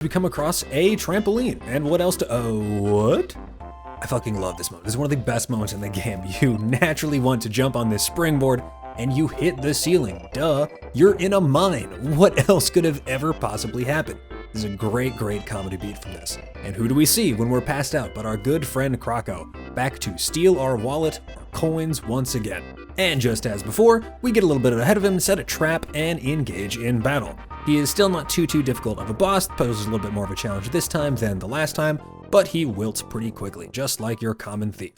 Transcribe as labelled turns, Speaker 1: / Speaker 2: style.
Speaker 1: we come across a trampoline. And what else what? I fucking love this moment. This is one of the best moments in the game. You naturally want to jump on this springboard and you hit the ceiling. Duh, you're in a mine. What else could have ever possibly happened? This is a great comedy beat from this. And who do we see when we're passed out but our good friend Krako, back to steal our wallet, our coins once again. And just as before, we get a little bit ahead of him, set a trap, and engage in battle. He is still not too difficult of a boss, poses a little bit more of a challenge this time than the last time, but he wilts pretty quickly, just like your common thief.